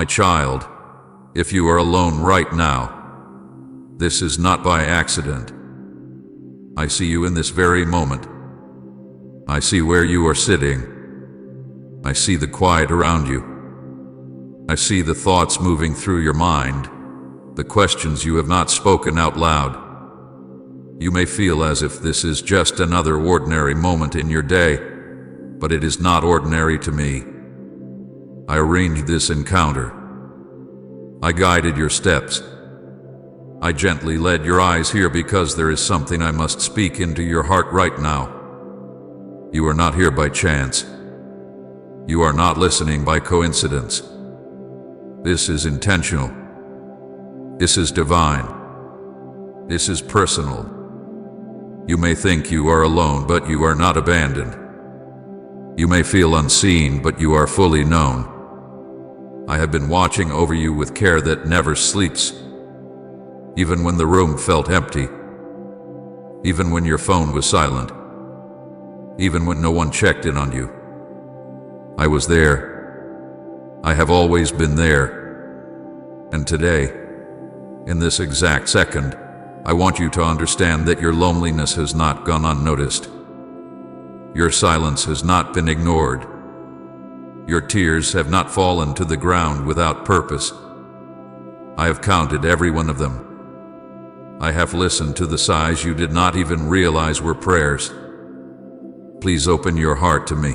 My child, if you are alone right now, this is not by accident. I see you in this very moment. I see where you are sitting. I see the quiet around you. I see the thoughts moving through your mind, the questions you have not spoken out loud. You may feel as if this is just another ordinary moment in your day, but it is not ordinary to me. I arranged this encounter. I guided your steps. I gently led your eyes here because there is something I must speak into your heart right now. You are not here by chance. You are not listening by coincidence. This is intentional. This is divine. This is personal. You may think you are alone, but you are not abandoned. You may feel unseen, but you are fully known. I have been watching over you with care that never sleeps. Even when the room felt empty. Even when your phone was silent. Even when no one checked in on you. I was there. I have always been there. And today, in this exact second, I want you to understand that your loneliness has not gone unnoticed. Your silence has not been ignored. Your tears have not fallen to the ground without purpose. I have counted every one of them. I have listened to the sighs you did not even realize were prayers. Please open your heart to me.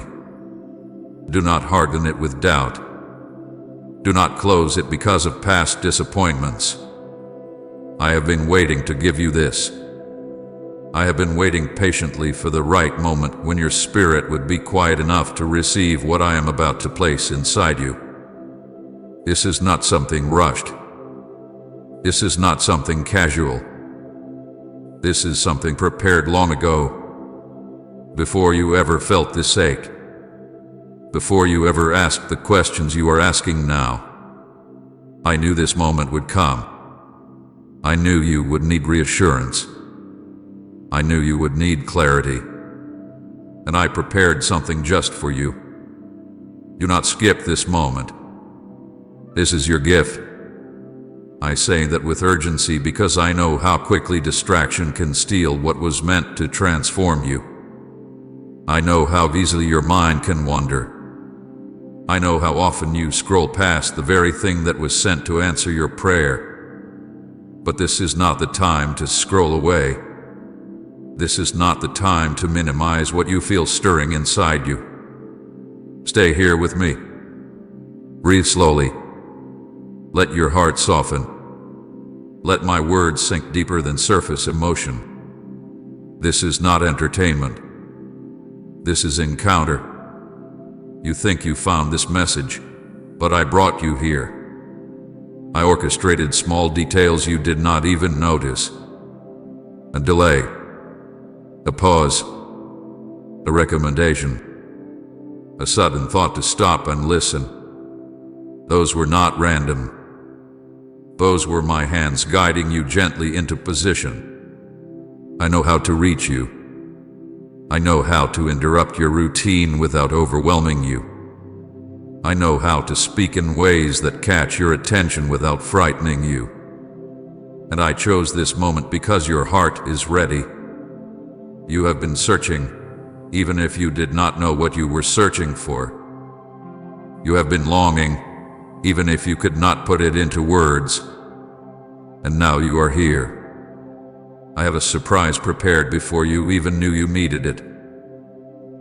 Do not harden it with doubt. Do not close it because of past disappointments. I have been waiting to give you this. I have been waiting patiently for the right moment when your spirit would be quiet enough to receive what I am about to place inside you. This is not something rushed. This is not something casual. This is something prepared long ago, before you ever felt this ache, before you ever asked the questions you are asking now. I knew this moment would come. I knew you would need reassurance. I knew you would need clarity. And I prepared something just for you. Do not skip this moment. This is your gift. I say that with urgency because I know how quickly distraction can steal what was meant to transform you. I know how easily your mind can wander. I know how often you scroll past the very thing that was sent to answer your prayer. But this is not the time to scroll away. This is not the time to minimize what you feel stirring inside you. Stay here with me. Breathe slowly. Let your heart soften. Let my words sink deeper than surface emotion. This is not entertainment. This is encounter. You think you found this message, but I brought you here. I orchestrated small details you did not even notice. A delay. A pause. A recommendation. A sudden thought to stop and listen. Those were not random. Those were my hands guiding you gently into position. I know how to reach you. I know how to interrupt your routine without overwhelming you. I know how to speak in ways that catch your attention without frightening you. And I chose this moment because your heart is ready. You have been searching, even if you did not know what you were searching for. You have been longing, even if you could not put it into words. And now you are here. I have a surprise prepared before you even knew you needed it.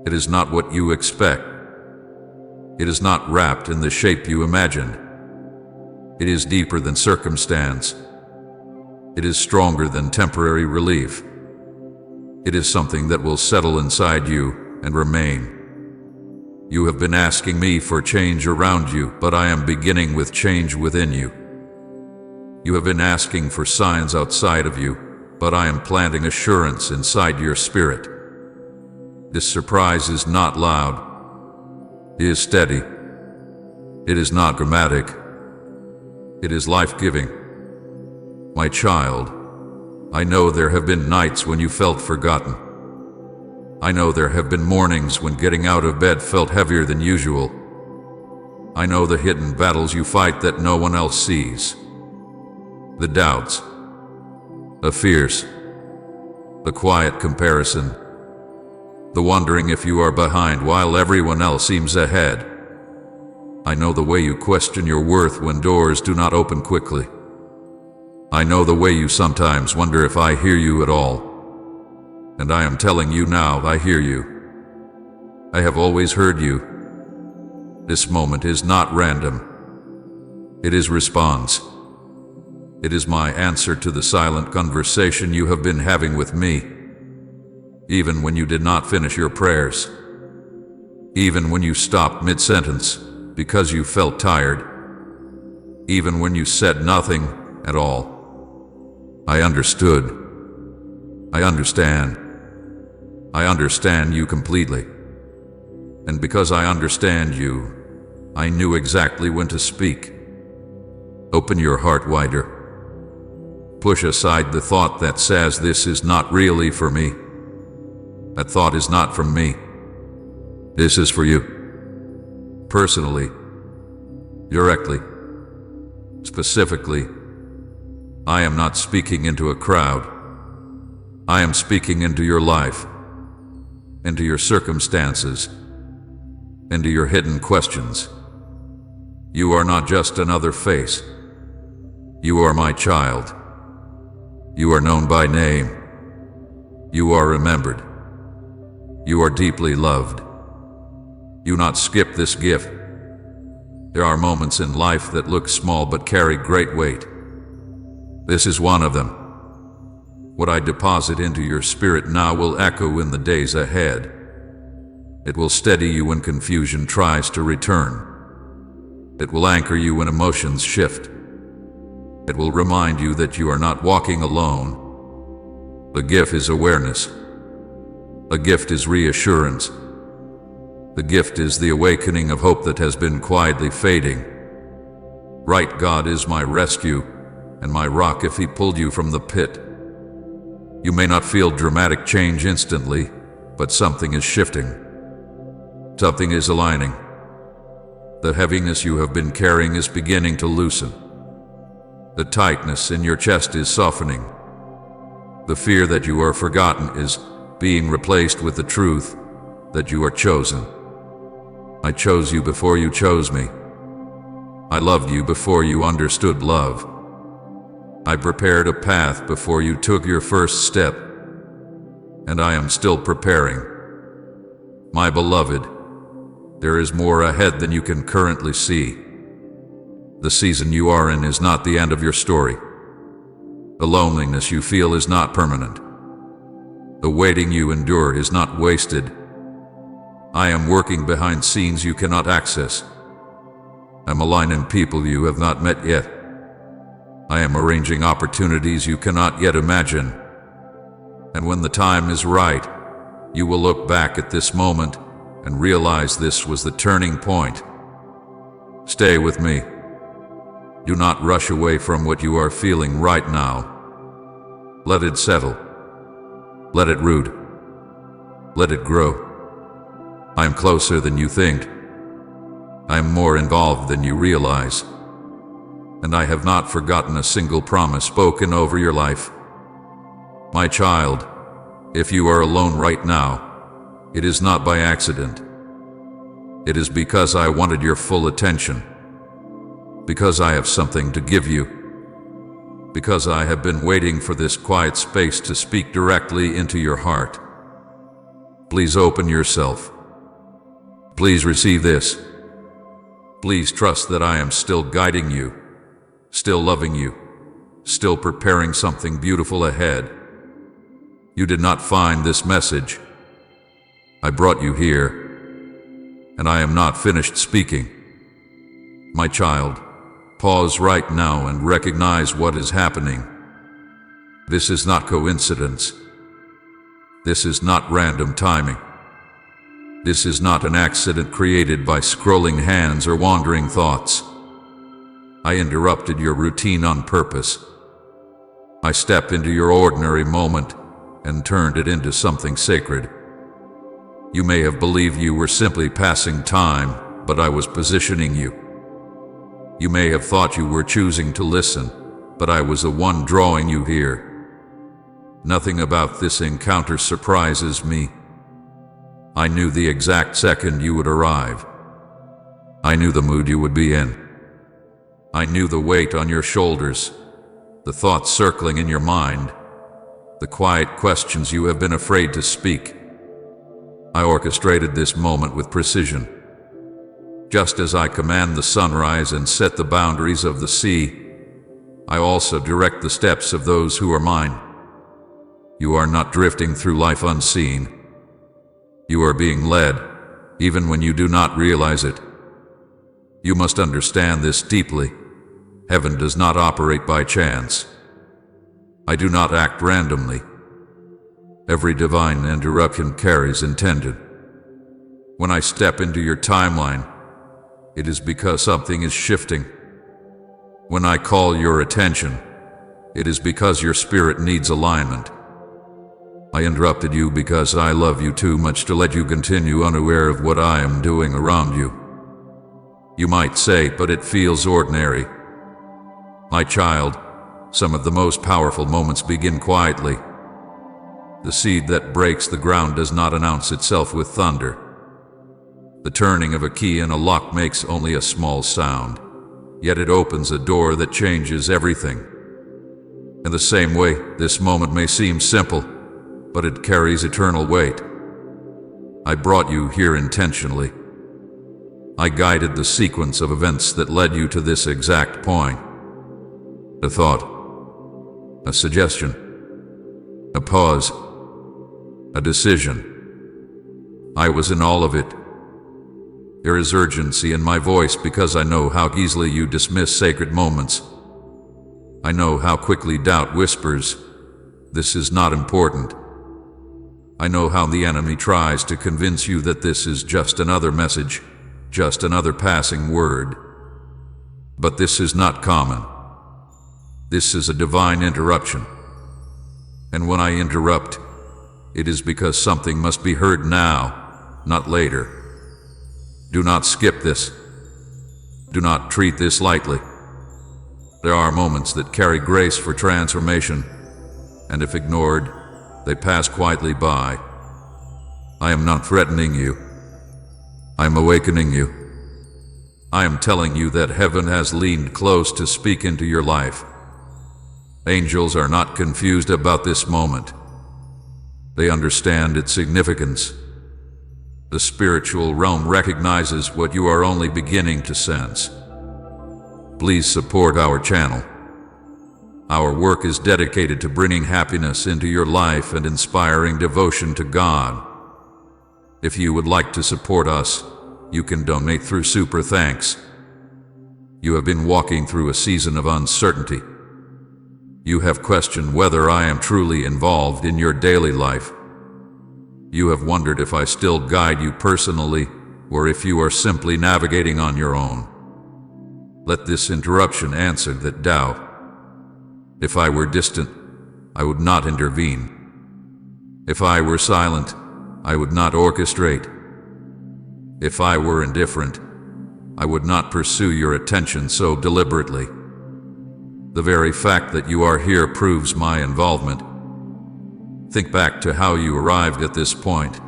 It is not what you expect. It is not wrapped in the shape you imagined. It is deeper than circumstance. It is stronger than temporary relief. It is something that will settle inside you and remain. You have been asking me for change around you, but I am beginning with change within you. You have been asking for signs outside of you, but I am planting assurance inside your spirit. This surprise is not loud. It is steady. It is not dramatic. It is life-giving. My child, I know there have been nights when you felt forgotten. I know there have been mornings when getting out of bed felt heavier than usual. I know the hidden battles you fight that no one else sees. The doubts, the fears, the quiet comparison, the wondering if you are behind while everyone else seems ahead. I know the way you question your worth when doors do not open quickly. I know the way you sometimes wonder if I hear you at all. And I am telling you now, I hear you. I have always heard you. This moment is not random. It is response. It is my answer to the silent conversation you have been having with me. Even when you did not finish your prayers. Even when you stopped mid-sentence because you felt tired. Even when you said nothing at all. I understood. I understand. I understand you completely. And because I understand you, I knew exactly when to speak. Open your heart wider. Push aside the thought that says this is not really for me. That thought is not from me. This is for you. Personally. Directly. Specifically. I am not speaking into a crowd. I am speaking into your life. Into your circumstances. Into your hidden questions. You are not just another face. You are my child. You are known by name. You are remembered. You are deeply loved. Do not skip this gift. There are moments in life that look small but carry great weight. This is one of them. What I deposit into your spirit now will echo in the days ahead. It will steady you when confusion tries to return. It will anchor you when emotions shift. It will remind you that you are not walking alone. The gift is awareness. The gift is reassurance. The gift is the awakening of hope that has been quietly fading. Right, God is my rescue and my rock if He pulled you from the pit. You may not feel dramatic change instantly, but something is shifting. Something is aligning. The heaviness you have been carrying is beginning to loosen. The tightness in your chest is softening. The fear that you are forgotten is being replaced with the truth that you are chosen. I chose you before you chose me. I loved you before you understood love. I prepared a path before you took your first step. And I am still preparing. My beloved, there is more ahead than you can currently see. The season you are in is not the end of your story. The loneliness you feel is not permanent. The waiting you endure is not wasted. I am working behind scenes you cannot access. I'm aligning people you have not met yet. I am arranging opportunities you cannot yet imagine. And when the time is right, you will look back at this moment and realize this was the turning point. Stay with me. Do not rush away from what you are feeling right now. Let it settle. Let it root. Let it grow. I am closer than you think. I am more involved than you realize. And I have not forgotten a single promise spoken over your life. My child, if you are alone right now, it is not by accident. It is because I wanted your full attention. Because I have something to give you. Because I have been waiting for this quiet space to speak directly into your heart. Please open yourself. Please receive this. Please trust that I am still guiding you, still loving you, still preparing something beautiful ahead. You did not find this message. I brought you here, and I am not finished speaking. My child, pause right now and recognize what is happening. This is not coincidence. This is not random timing. This is not an accident created by scrolling hands or wandering thoughts. I interrupted your routine on purpose. I stepped into your ordinary moment and turned it into something sacred. You may have believed you were simply passing time, but I was positioning you. You may have thought you were choosing to listen, but I was the one drawing you here. Nothing about this encounter surprises me. I knew the exact second you would arrive. I knew the mood you would be in. I knew the weight on your shoulders, the thoughts circling in your mind, the quiet questions you have been afraid to speak. I orchestrated this moment with precision. Just as I command the sunrise and set the boundaries of the sea, I also direct the steps of those who are mine. You are not drifting through life unseen. You are being led, even when you do not realize it. You must understand this deeply. Heaven does not operate by chance. I do not act randomly. Every divine interruption carries intention. When I step into your timeline, it is because something is shifting. When I call your attention, it is because your spirit needs alignment. I interrupted you because I love you too much to let you continue unaware of what I am doing around you. You might say, but it feels ordinary. My child, some of the most powerful moments begin quietly. The seed that breaks the ground does not announce itself with thunder. The turning of a key in a lock makes only a small sound, yet it opens a door that changes everything. In the same way, this moment may seem simple, but it carries eternal weight. I brought you here intentionally. I guided the sequence of events that led you to this exact point. A thought, a suggestion, a pause, a decision. I was in all of it. There is urgency in my voice because I know how easily you dismiss sacred moments. I know how quickly doubt whispers, "This is not important." I know how the enemy tries to convince you that this is just another message, just another passing word. But this is not common. This is a divine interruption. And when I interrupt, it is because something must be heard now, not later. Do not skip this. Do not treat this lightly. There are moments that carry grace for transformation, and if ignored, they pass quietly by. I am not threatening you. I am awakening you. I am telling you that heaven has leaned close to speak into your life. Angels are not confused about this moment. They understand its significance. The spiritual realm recognizes what you are only beginning to sense. Please support our channel. Our work is dedicated to bringing happiness into your life and inspiring devotion to God. If you would like to support us, you can donate through Super Thanks. You have been walking through a season of uncertainty. You have questioned whether I am truly involved in your daily life. You have wondered if I still guide you personally, or if you are simply navigating on your own. Let this interruption answer that doubt. If I were distant, I would not intervene. If I were silent, I would not orchestrate. If I were indifferent, I would not pursue your attention so deliberately. The very fact that you are here proves my involvement. Think back to how you arrived at this point.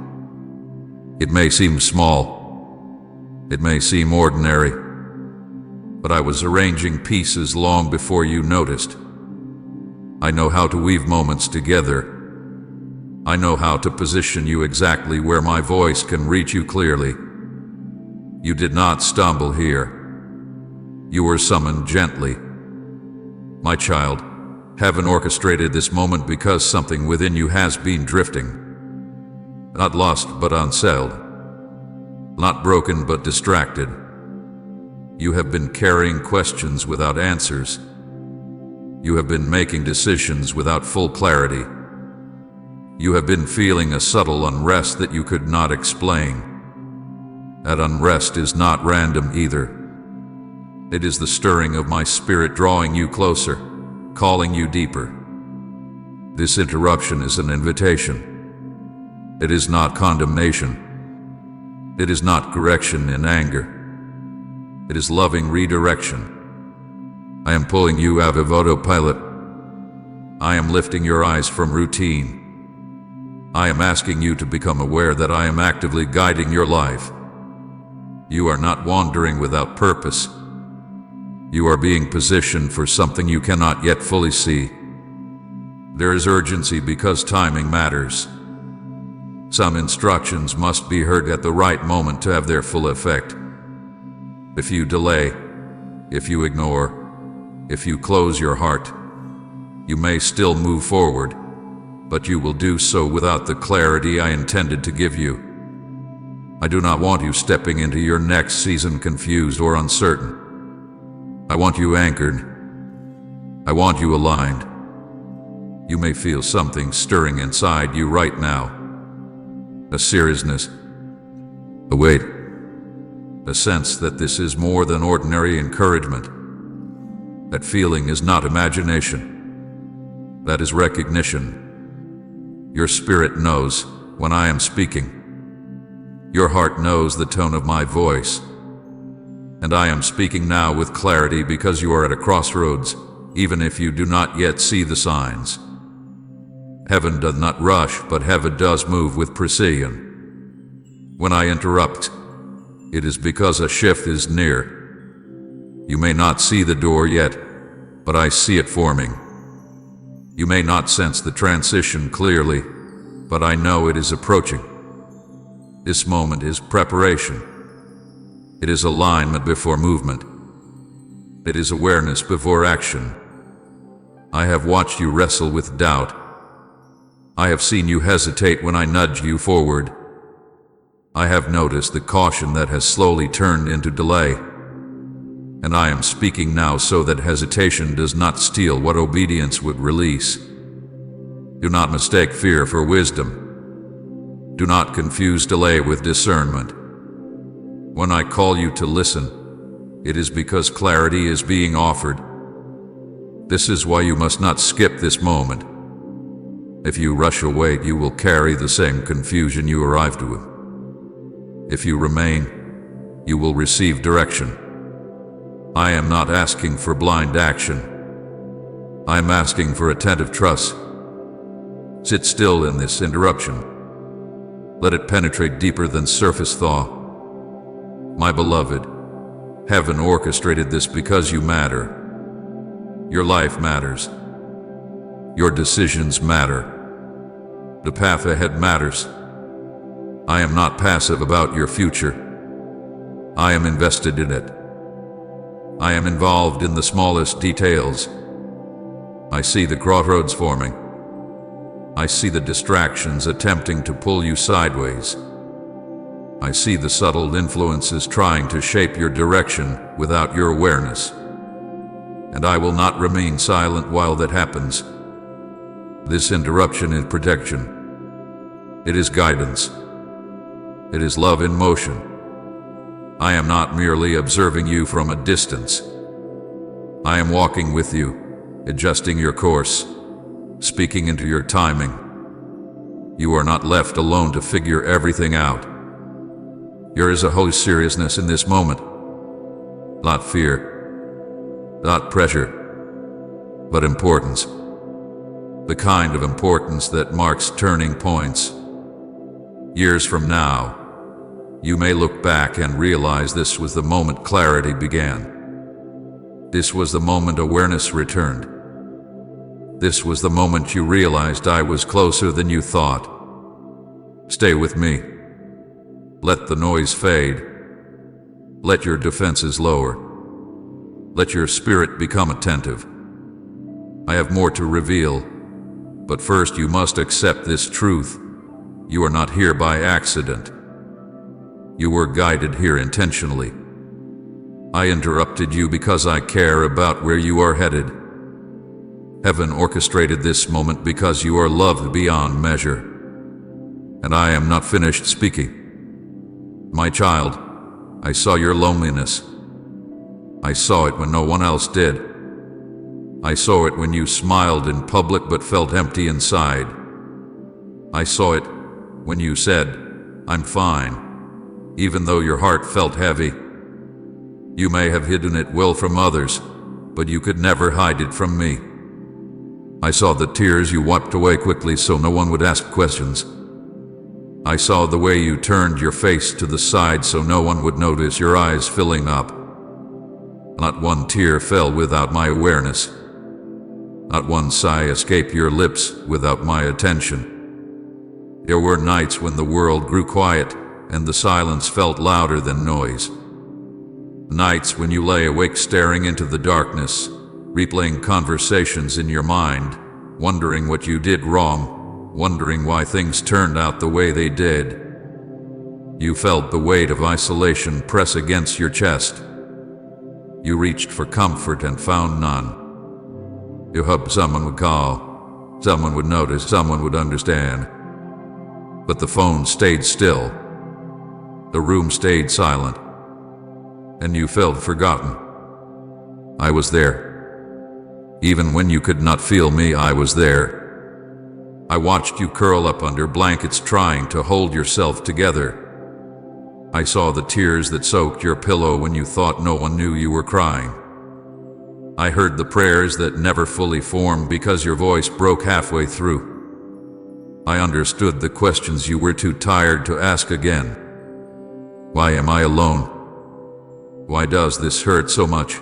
It may seem small. It may seem ordinary. But I was arranging pieces long before you noticed. I know how to weave moments together. I know how to position you exactly where my voice can reach you clearly. You did not stumble here. You were summoned gently. My child, heaven orchestrated this moment because something within you has been drifting. Not lost but unsettled. Not broken but distracted. You have been carrying questions without answers. You have been making decisions without full clarity. You have been feeling a subtle unrest that you could not explain. That unrest is not random either. It is the stirring of my spirit drawing you closer, calling you deeper. This interruption is an invitation. It is not condemnation. It is not correction in anger. It is loving redirection. I am pulling you out of autopilot. I am lifting your eyes from routine. I am asking you to become aware that I am actively guiding your life. You are not wandering without purpose. You are being positioned for something you cannot yet fully see. There is urgency because timing matters. Some instructions must be heard at the right moment to have their full effect. If you delay, if you ignore, if you close your heart, you may still move forward, but you will do so without the clarity I intended to give you. I do not want you stepping into your next season confused or uncertain. I want you anchored. I want you aligned. You may feel something stirring inside you right now. A seriousness, a weight, a sense that this is more than ordinary encouragement. That feeling is not imagination. That is recognition. Your spirit knows when I am speaking. Your heart knows the tone of my voice. And I am speaking now with clarity because you are at a crossroads, even if you do not yet see the signs. Heaven does not rush, but heaven does move with precision. When I interrupt, it is because a shift is near. You may not see the door yet, but I see it forming. You may not sense the transition clearly, but I know it is approaching. This moment is preparation. It is alignment before movement. It is awareness before action. I have watched you wrestle with doubt. I have seen you hesitate when I nudge you forward. I have noticed the caution that has slowly turned into delay. And I am speaking now so that hesitation does not steal what obedience would release. Do not mistake fear for wisdom. Do not confuse delay with discernment. When I call you to listen, it is because clarity is being offered. This is why you must not skip this moment. If you rush away, you will carry the same confusion you arrived with. If you remain, you will receive direction. I am not asking for blind action. I am asking for attentive trust. Sit still in this interruption. Let it penetrate deeper than surface thought. My beloved, heaven orchestrated this because you matter. Your life matters. Your decisions matter. The path ahead matters. I am not passive about your future. I am invested in it. I am involved in the smallest details. I see the crossroads forming. I see the distractions attempting to pull you sideways. I see the subtle influences trying to shape your direction without your awareness. And I will not remain silent while that happens. This interruption is protection. It is guidance. It is love in motion. I am not merely observing you from a distance. I am walking with you, adjusting your course, speaking into your timing. You are not left alone to figure everything out. There is a holy seriousness in this moment. Not fear, not pressure, but importance. The kind of importance that marks turning points. Years from now, you may look back and realize this was the moment clarity began. This was the moment awareness returned. This was the moment you realized I was closer than you thought. Stay with me. Let the noise fade. Let your defenses lower. Let your spirit become attentive. I have more to reveal, but first you must accept this truth. You are not here by accident. You were guided here intentionally. I interrupted you because I care about where you are headed. Heaven orchestrated this moment because you are loved beyond measure. And I am not finished speaking. My child, I saw your loneliness. I saw it when no one else did. I saw it when you smiled in public but felt empty inside. I saw it when you said, "I'm fine," even though your heart felt heavy. You may have hidden it well from others, but you could never hide it from me. I saw the tears you wiped away quickly so no one would ask questions. I saw the way you turned your face to the side so no one would notice your eyes filling up. Not one tear fell without my awareness. Not one sigh escaped your lips without my attention. There were nights when the world grew quiet and the silence felt louder than noise. Nights when you lay awake staring into the darkness, replaying conversations in your mind, wondering what you did wrong, wondering why things turned out the way they did. You felt the weight of isolation press against your chest. You reached for comfort and found none. You hoped someone would call, someone would notice, someone would understand. But the phone stayed still. The room stayed silent. And you felt forgotten. I was there. Even when you could not feel me, I was there. I watched you curl up under blankets trying to hold yourself together. I saw the tears that soaked your pillow when you thought no one knew you were crying. I heard the prayers that never fully formed because your voice broke halfway through. I understood the questions you were too tired to ask again. Why am I alone? Why does this hurt so much?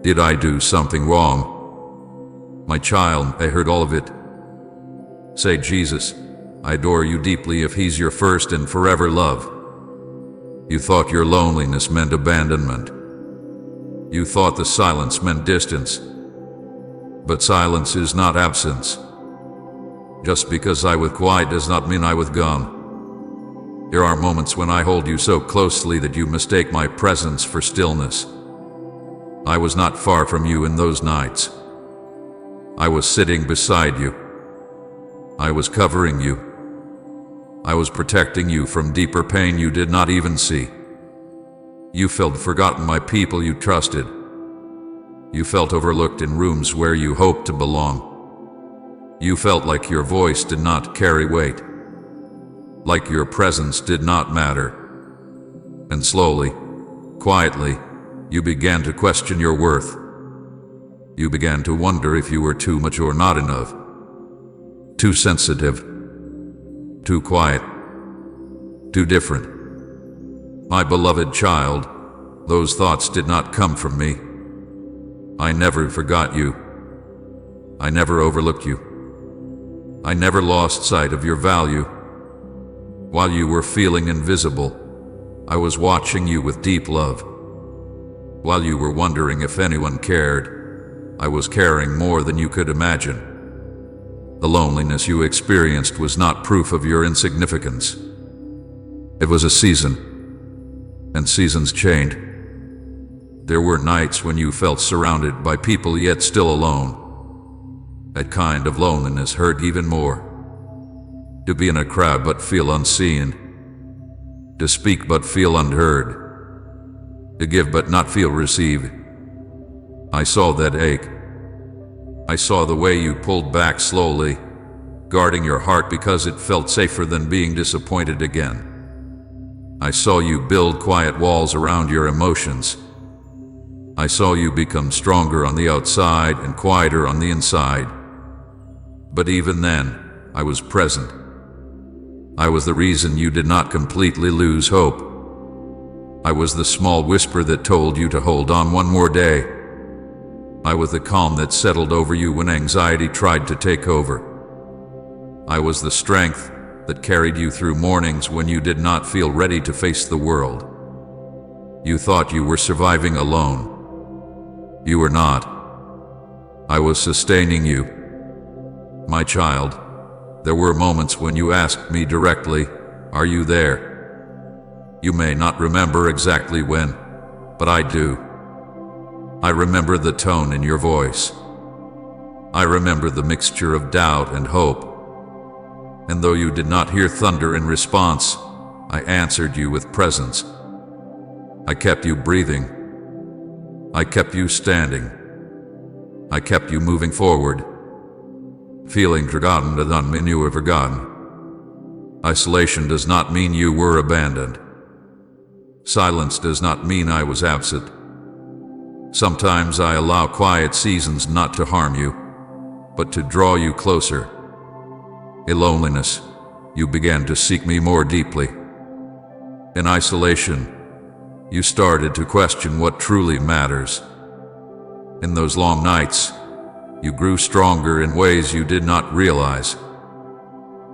Did I do something wrong? My child, I heard all of it. Say, Jesus, I adore you deeply if he's your first and forever love. You thought your loneliness meant abandonment. You thought the silence meant distance. But silence is not absence. Just because I was quiet does not mean I was gone. There are moments when I hold you so closely that you mistake my presence for stillness. I was not far from you in those nights. I was sitting beside you. I was covering you. I was protecting you from deeper pain you did not even see. You felt forgotten by people you trusted. You felt overlooked in rooms where you hoped to belong. You felt like your voice did not carry weight, like your presence did not matter. And slowly, quietly, you began to question your worth. You began to wonder if you were too much or not enough. Too sensitive. Too quiet. Too different. My beloved child, those thoughts did not come from me. I never forgot you. I never overlooked you. I never lost sight of your value. While you were feeling invisible, I was watching you with deep love. While you were wondering if anyone cared, I was caring more than you could imagine. The loneliness you experienced was not proof of your insignificance. It was a season, and seasons change. There were nights when you felt surrounded by people yet still alone. That kind of loneliness hurt even more. To be in a crowd but feel unseen. To speak but feel unheard. To give but not feel received. I saw that ache. I saw the way you pulled back slowly, guarding your heart because it felt safer than being disappointed again. I saw you build quiet walls around your emotions. I saw you become stronger on the outside and quieter on the inside. But even then, I was present. I was the reason you did not completely lose hope. I was the small whisper that told you to hold on one more day. I was the calm that settled over you when anxiety tried to take over. I was the strength that carried you through mornings when you did not feel ready to face the world. You thought you were surviving alone. You were not. I was sustaining you. My child, there were moments when you asked me directly, "Are you there?" You may not remember exactly when, but I do. I remember the tone in your voice. I remember the mixture of doubt and hope. And though you did not hear thunder in response, I answered you with presence. I kept you breathing. I kept you standing. I kept you moving forward. Feeling forgotten does not mean you were forgotten. Isolation does not mean you were abandoned. Silence does not mean I was absent. Sometimes I allow quiet seasons not to harm you, but to draw you closer. In loneliness, you began to seek me more deeply. In isolation, you started to question what truly matters. In those long nights, you grew stronger in ways you did not realize.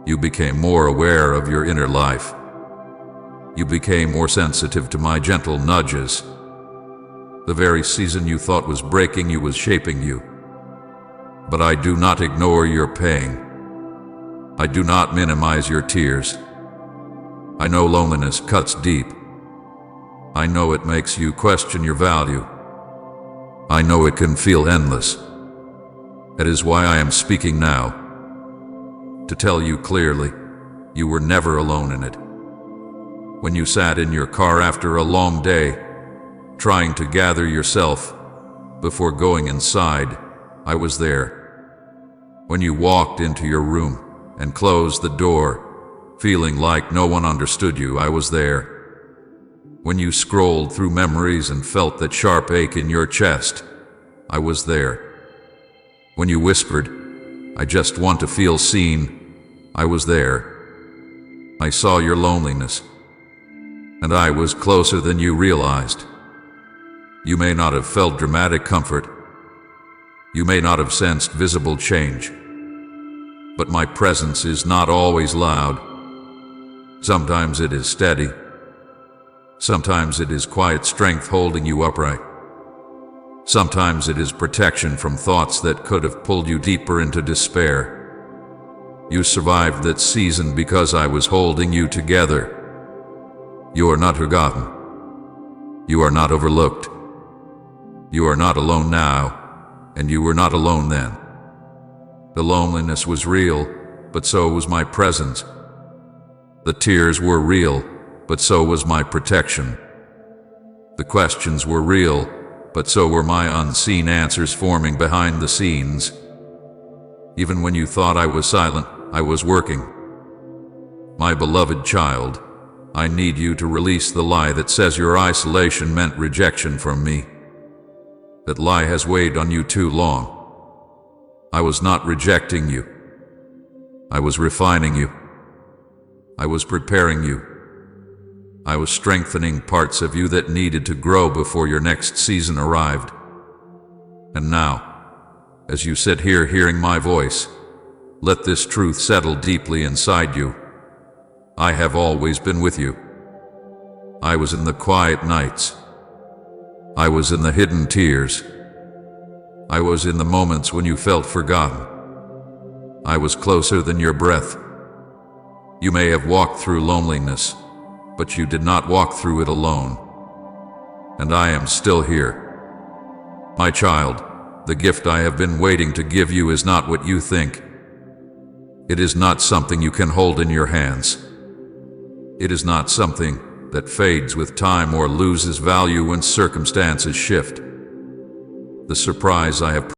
You became more aware of your inner life. You became more sensitive to my gentle nudges. The very season you thought was breaking you was shaping you. But I do not ignore your pain. I do not minimize your tears. I know loneliness cuts deep. I know it makes you question your value. I know it can feel endless. That is why I am speaking now. To tell you clearly, you were never alone in it. When you sat in your car after a long day, trying to gather yourself before going inside, I was there. When you walked into your room and closed the door, feeling like no one understood you, I was there. When you scrolled through memories and felt that sharp ache in your chest, I was there. When you whispered, "I just want to feel seen," I was there. I saw your loneliness, and I was closer than you realized. You may not have felt dramatic comfort. You may not have sensed visible change. But my presence is not always loud. Sometimes it is steady. Sometimes it is quiet strength holding you upright. Sometimes it is protection from thoughts that could have pulled you deeper into despair. You survived that season because I was holding you together. You are not forgotten. You are not overlooked. You are not alone now, and you were not alone then. The loneliness was real, but so was my presence. The tears were real, but so was my protection. The questions were real, but so were my unseen answers forming behind the scenes. Even when you thought I was silent, I was working. My beloved child, I need you to release the lie that says your isolation meant rejection from me. That lie has weighed on you too long. I was not rejecting you. I was refining you. I was preparing you. I was strengthening parts of you that needed to grow before your next season arrived. And now, as you sit here hearing my voice, let this truth settle deeply inside you. I have always been with you. I was in the quiet nights. I was in the hidden tears. I was in the moments when you felt forgotten. I was closer than your breath. You may have walked through loneliness, but you did not walk through it alone. And I am still here. My child, the gift I have been waiting to give you is not what you think. It is not something you can hold in your hands. It is not something that fades with time or loses value when circumstances shift. The surprise I have